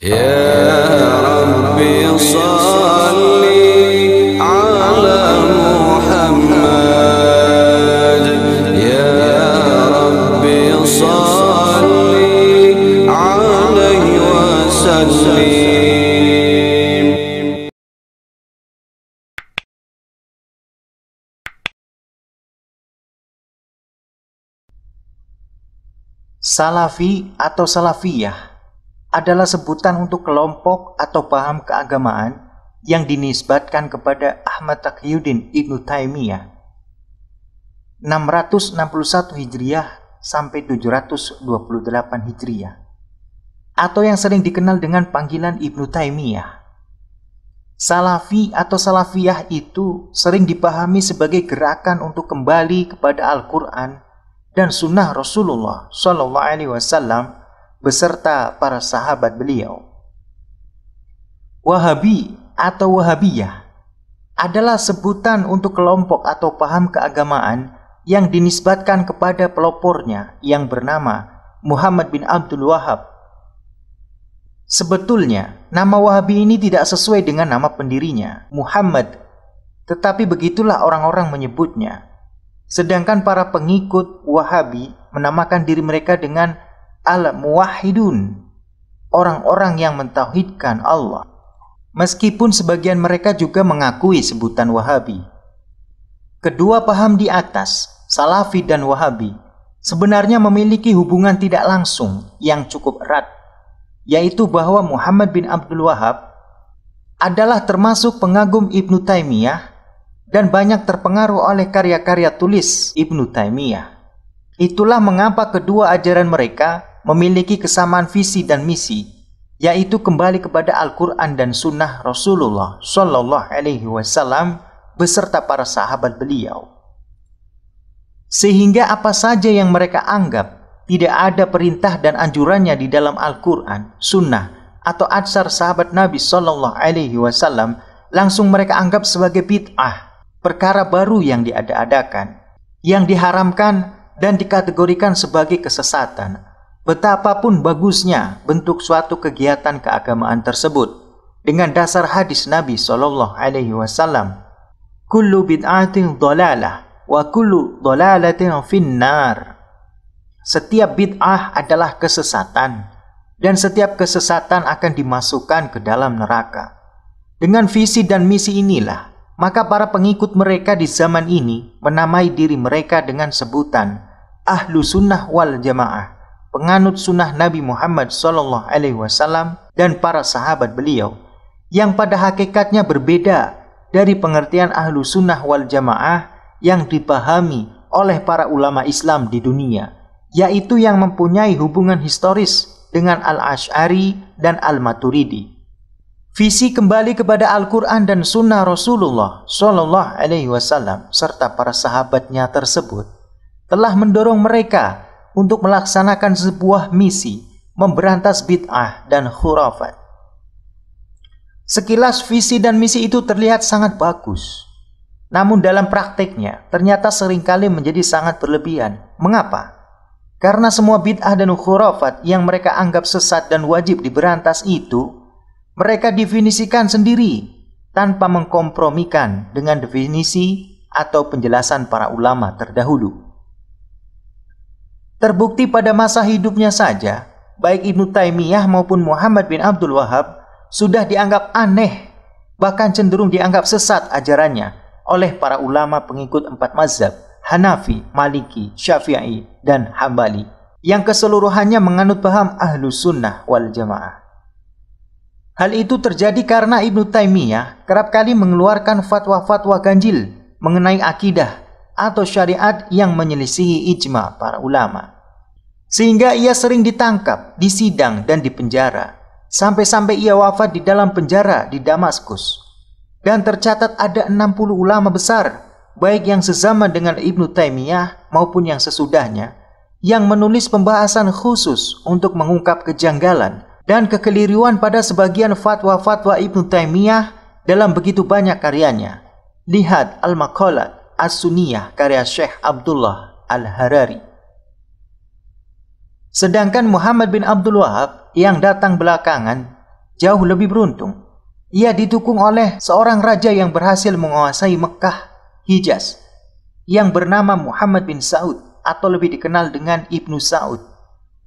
يا ربي صل على محمد يا ربي صل عليه وسلم. Salafi atau salafiyah adalah sebutan untuk kelompok atau paham keagamaan yang dinisbatkan kepada Ahmad Taqiyuddin Ibnu Taimiyah 661 Hijriah sampai 728 Hijriah, atau yang sering dikenal dengan panggilan Ibnu Taimiyah. Salafi atau salafiyah itu sering dipahami sebagai gerakan untuk kembali kepada Al-Quran dan Sunnah Rasulullah Shallallahu Alaihi Wasallam beserta para sahabat beliau. Wahabi atau Wahabiyah adalah sebutan untuk kelompok atau paham keagamaan yang dinisbatkan kepada pelopornya yang bernama Muhammad bin Abdul Wahhab. Sebetulnya, nama Wahabi ini tidak sesuai dengan nama pendirinya, Muhammad, tetapi begitulah orang-orang menyebutnya. Sedangkan para pengikut Wahabi menamakan diri mereka dengan Al-Muwahhidun, orang-orang yang mentauhidkan Allah. Meskipun sebagian mereka juga mengakui sebutan Wahabi. Kedua paham di atas, Salafi dan Wahabi, sebenarnya memiliki hubungan tidak langsung yang cukup erat, yaitu bahwa Muhammad bin Abdul Wahhab adalah termasuk pengagum Ibnu Taimiyah dan banyak terpengaruh oleh karya-karya tulis Ibnu Taimiyah. Itulah mengapa kedua ajaran mereka memiliki kesamaan visi dan misi, yaitu kembali kepada Al-Quran dan Sunnah Rasulullah Shallallahu Alaihi Wasallam beserta para sahabat beliau. Sehingga apa saja yang mereka anggap tidak ada perintah dan anjurannya di dalam Al-Quran, Sunnah, atau atsar sahabat Nabi Shallallahu Alaihi Wasallam, langsung mereka anggap sebagai bid'ah, perkara baru yang diada-adakan, yang diharamkan dan dikategorikan sebagai kesesatan. Betapapun bagusnya bentuk suatu kegiatan keagamaan tersebut, dengan dasar hadis Nabi Shallallahu Alaihi Wasallam, kullu bid'atin dhalalah wa kullu dhalalatin finnar. Setiap bid'ah adalah kesesatan, dan setiap kesesatan akan dimasukkan ke dalam neraka. Dengan visi dan misi inilah, maka para pengikut mereka di zaman ini menamai diri mereka dengan sebutan Ahlu Sunnah wal Jamaah, penganut sunnah Nabi Muhammad Sallallahu Alaihi Wasallam dan para sahabat beliau, yang pada hakikatnya berbeda dari pengertian Ahlu Sunnah wal Jamaah yang dipahami oleh para ulama Islam di dunia, yaitu yang mempunyai hubungan historis dengan Al-Asy'ari dan Al-Maturidi. Visi kembali kepada Al-Quran dan Sunnah Rasulullah Sallallahu Alaihi Wasallam serta para sahabatnya tersebut telah mendorong mereka untuk melaksanakan sebuah misi memberantas bid'ah dan khurafat. Sekilas visi dan misi itu terlihat sangat bagus, namun dalam prakteknya ternyata seringkali menjadi sangat berlebihan. Mengapa? Karena semua bid'ah dan khurafat yang mereka anggap sesat dan wajib diberantas itu mereka definisikan sendiri tanpa mengkompromikan dengan definisi atau penjelasan para ulama terdahulu. Terbukti pada masa hidupnya saja, baik Ibnu Taimiyah maupun Muhammad bin Abdul Wahhab sudah dianggap aneh, bahkan cenderung dianggap sesat ajarannya oleh para ulama pengikut empat mazhab, Hanafi, Maliki, Syafi'i, dan Hambali, yang keseluruhannya menganut paham Ahlu Sunnah wal Jamaah. Hal itu terjadi karena Ibnu Taimiyah kerap kali mengeluarkan fatwa-fatwa ganjil mengenai akidah atau syariat yang menyelisihi ijma para ulama. Sehingga ia sering ditangkap, disidang, dan dipenjara, sampai-sampai ia wafat di dalam penjara di Damaskus. Dan tercatat ada 60 ulama besar, baik yang sezaman dengan Ibnu Taimiyah maupun yang sesudahnya, yang menulis pembahasan khusus untuk mengungkap kejanggalan dan kekeliruan pada sebagian fatwa-fatwa Ibnu Taimiyah dalam begitu banyak karyanya. Lihat Al-Maqalat As-Sunniyah karya Syekh Abdullah Al-Harari. Sedangkan Muhammad bin Abdul Wahhab yang datang belakangan jauh lebih beruntung. Ia didukung oleh seorang raja yang berhasil menguasai Mekah, Hijaz, yang bernama Muhammad bin Saud atau lebih dikenal dengan Ibnu Saud,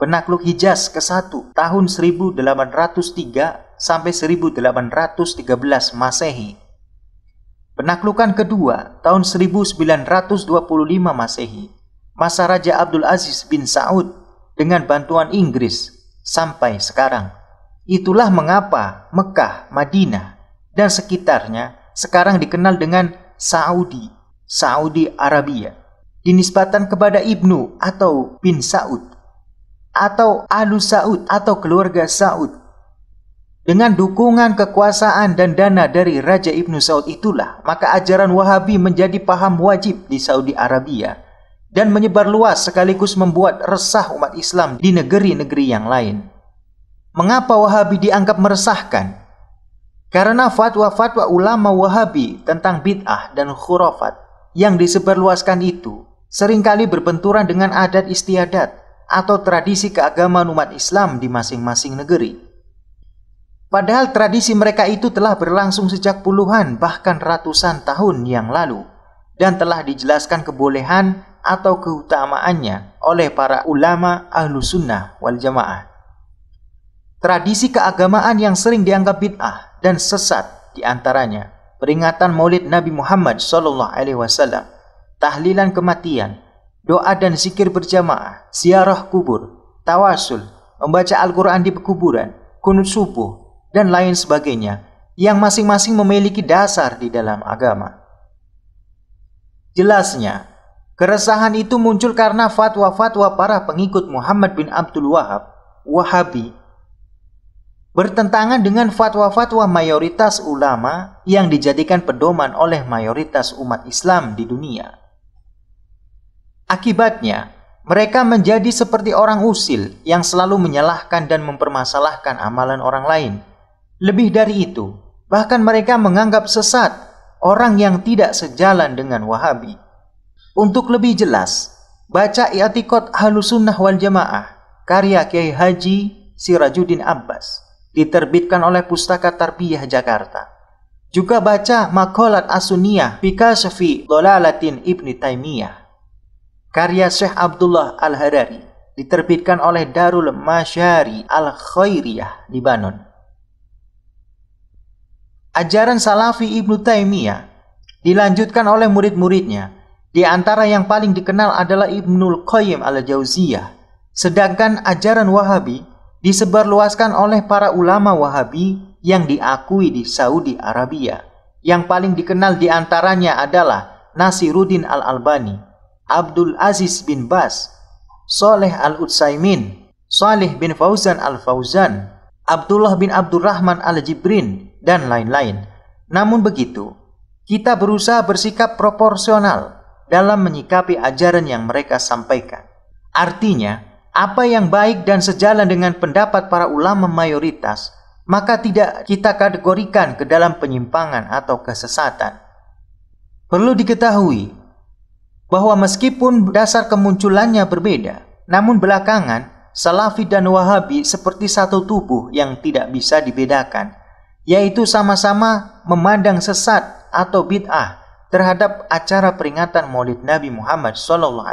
penakluk Hijaz ke-1 tahun 1803 sampai 1813 Masehi. Penaklukan kedua tahun 1925 Masehi, masa Raja Abdul Aziz bin Saud dengan bantuan Inggris sampai sekarang. Itulah mengapa Mekah, Madinah, dan sekitarnya sekarang dikenal dengan Saudi Arabia, dinisbatan kepada Ibnu atau bin Saud, atau Alu Saud atau keluarga Saud. Dengan dukungan kekuasaan dan dana dari Raja Ibnu Saud itulah, maka ajaran Wahabi menjadi paham wajib di Saudi Arabia dan menyebar luas sekaligus membuat resah umat Islam di negeri-negeri yang lain. Mengapa Wahabi dianggap meresahkan? Karena fatwa-fatwa ulama Wahabi tentang bid'ah dan khurafat yang disebarluaskan itu seringkali berbenturan dengan adat istiadat atau tradisi keagamaan umat Islam di masing-masing negeri. Padahal tradisi mereka itu telah berlangsung sejak puluhan bahkan ratusan tahun yang lalu dan telah dijelaskan kebolehan atau keutamaannya oleh para ulama ahlu sunnah wal jamaah. Tradisi keagamaan yang sering dianggap bid'ah dan sesat diantaranya peringatan Maulid Nabi Muhammad SAW, tahlilan kematian, doa dan zikir berjamaah, ziarah kubur, tawasul, membaca Al-Quran di pekuburan, kunut subuh, dan lain sebagainya yang masing-masing memiliki dasar di dalam agama. Jelasnya, keresahan itu muncul karena fatwa-fatwa para pengikut Muhammad bin Abdul Wahab, Wahabi, bertentangan dengan fatwa-fatwa mayoritas ulama yang dijadikan pedoman oleh mayoritas umat Islam di dunia. Akibatnya, mereka menjadi seperti orang usil yang selalu menyalahkan dan mempermasalahkan amalan orang lain. Lebih dari itu, bahkan mereka menganggap sesat orang yang tidak sejalan dengan Wahabi. Untuk lebih jelas, baca I'tiqad Ahlussunnah wal Jamaah karya Kiai Haji Sirajuddin Abbas, diterbitkan oleh Pustaka Tarbiyah Jakarta. Juga baca Maqalat As-Sunniyah fi Kashfi Dhalalatin Ibnu Taimiyah karya Syekh Abdullah Al-Harari, diterbitkan oleh Darul Masyari Al-Khairiyah Libanon. Ajaran Salafi Ibnu Taimiyah dilanjutkan oleh murid-muridnya, di antara yang paling dikenal adalah Ibnul Qayyim Al-Jauziyah. Sedangkan ajaran Wahabi disebarluaskan oleh para ulama Wahabi yang diakui di Saudi Arabia. Yang paling dikenal di antaranya adalah Nasiruddin Al-Albani, Abdul Aziz bin Baz, Saleh Al-Utsaimin, Saleh bin Fauzan Al-Fauzan, Abdullah bin Abdurrahman Al-Jibrin, dan lain-lain. Namun begitu, kita berusaha bersikap proporsional dalam menyikapi ajaran yang mereka sampaikan. Artinya, apa yang baik dan sejalan dengan pendapat para ulama mayoritas, maka tidak kita kategorikan ke dalam penyimpangan atau kesesatan. Perlu diketahui bahwa meskipun dasar kemunculannya berbeda, namun belakangan Salafi dan Wahabi seperti satu tubuh yang tidak bisa dibedakan, yaitu sama-sama memandang sesat atau bid'ah terhadap acara peringatan Maulid Nabi Muhammad SAW,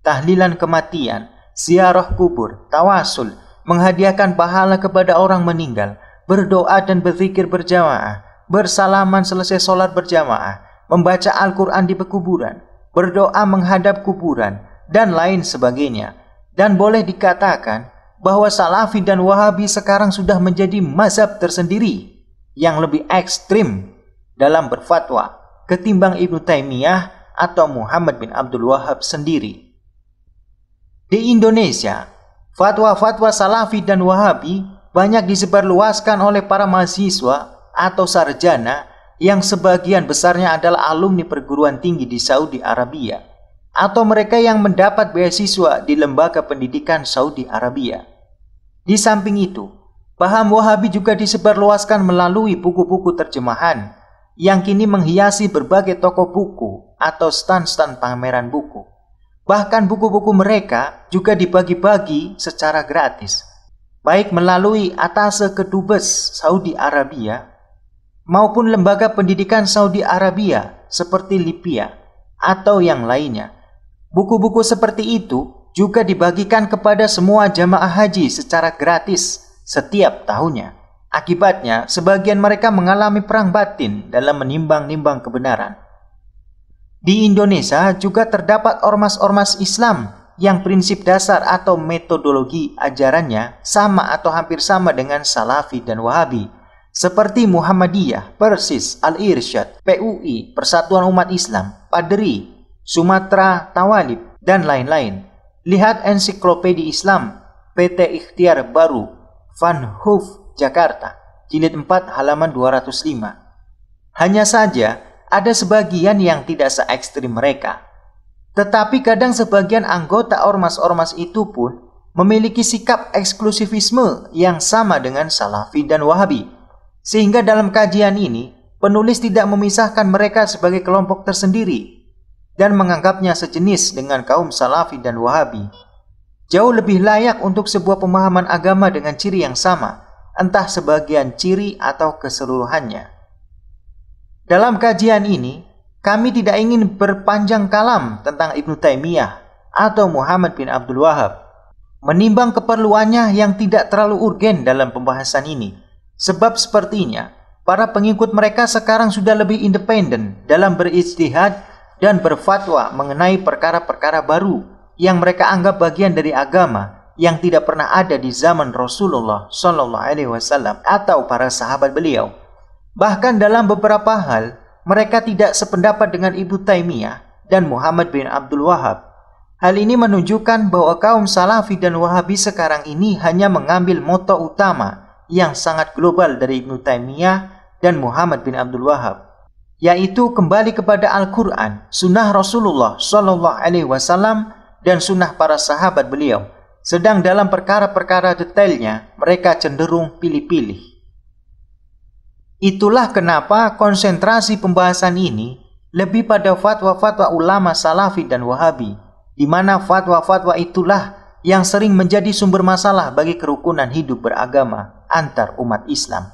tahlilan kematian, ziarah kubur, tawasul, menghadiahkan pahala kepada orang meninggal, berdoa dan berzikir berjamaah, bersalaman selesai sholat berjamaah, membaca Al-Quran di pekuburan, berdoa menghadap kuburan, dan lain sebagainya. Dan boleh dikatakan bahwa Salafi dan Wahabi sekarang sudah menjadi mazhab tersendiri yang lebih ekstrim dalam berfatwa ketimbang Ibnu Taimiyah atau Muhammad bin Abdul Wahab sendiri. Di Indonesia, fatwa-fatwa Salafi dan Wahabi banyak disebarluaskan oleh para mahasiswa atau sarjana yang sebagian besarnya adalah alumni perguruan tinggi di Saudi Arabia atau mereka yang mendapat beasiswa di lembaga pendidikan Saudi Arabia. Di samping itu, paham Wahabi juga disebarluaskan melalui buku-buku terjemahan yang kini menghiasi berbagai toko buku atau stand-stand pameran buku. Bahkan buku-buku mereka juga dibagi-bagi secara gratis. baik melalui Atase Kedubes Saudi Arabia maupun lembaga pendidikan Saudi Arabia seperti Lipia atau yang lainnya. Buku-buku seperti itu juga dibagikan kepada semua jamaah haji secara gratis setiap tahunnya. Akibatnya, sebagian mereka mengalami perang batin dalam menimbang-nimbang kebenaran. Di Indonesia juga terdapat ormas-ormas Islam yang prinsip dasar atau metodologi ajarannya sama atau hampir sama dengan Salafi dan Wahabi, seperti Muhammadiyah, Persis, Al-Irsyad, PUI, Persatuan Umat Islam, Padri, Sumatera Tawalib, dan lain-lain. Lihat Ensiklopedia Islam, PT Ikhtiar Baru, Van Hoof, Jakarta, jilid 4 halaman 205. Hanya saja, ada sebagian yang tidak se-ekstrim mereka. Tetapi kadang sebagian anggota ormas-ormas itu pun memiliki sikap eksklusivisme yang sama dengan Salafi dan Wahabi. Sehingga dalam kajian ini, penulis tidak memisahkan mereka sebagai kelompok tersendiri dan menganggapnya sejenis dengan kaum Salafi dan Wahabi. Jauh lebih layak untuk sebuah pemahaman agama dengan ciri yang sama, entah sebagian ciri atau keseluruhannya. Dalam kajian ini, kami tidak ingin berpanjang kalam tentang Ibnu Taimiyah atau Muhammad bin Abdul Wahab, menimbang keperluannya yang tidak terlalu urgen dalam pembahasan ini. Sebab sepertinya, para pengikut mereka sekarang sudah lebih independen dalam berijtihad dan berfatwa mengenai perkara-perkara baru yang mereka anggap bagian dari agama yang tidak pernah ada di zaman Rasulullah SAW atau para sahabat beliau. Bahkan dalam beberapa hal, mereka tidak sependapat dengan Ibnu Taimiyah dan Muhammad bin Abdul Wahab. Hal ini menunjukkan bahwa kaum Salafi dan Wahabi sekarang ini hanya mengambil moto utama yang sangat global dari Ibnu Taimiyah dan Muhammad bin Abdul Wahab, yaitu kembali kepada Al-Quran, sunnah Rasulullah SAW, dan sunnah para sahabat beliau. Sedang dalam perkara-perkara detailnya, mereka cenderung pilih-pilih. Itulah kenapa konsentrasi pembahasan ini lebih pada fatwa-fatwa ulama Salafi dan Wahabi, di mana fatwa-fatwa itulah yang sering menjadi sumber masalah bagi kerukunan hidup beragama antar umat Islam.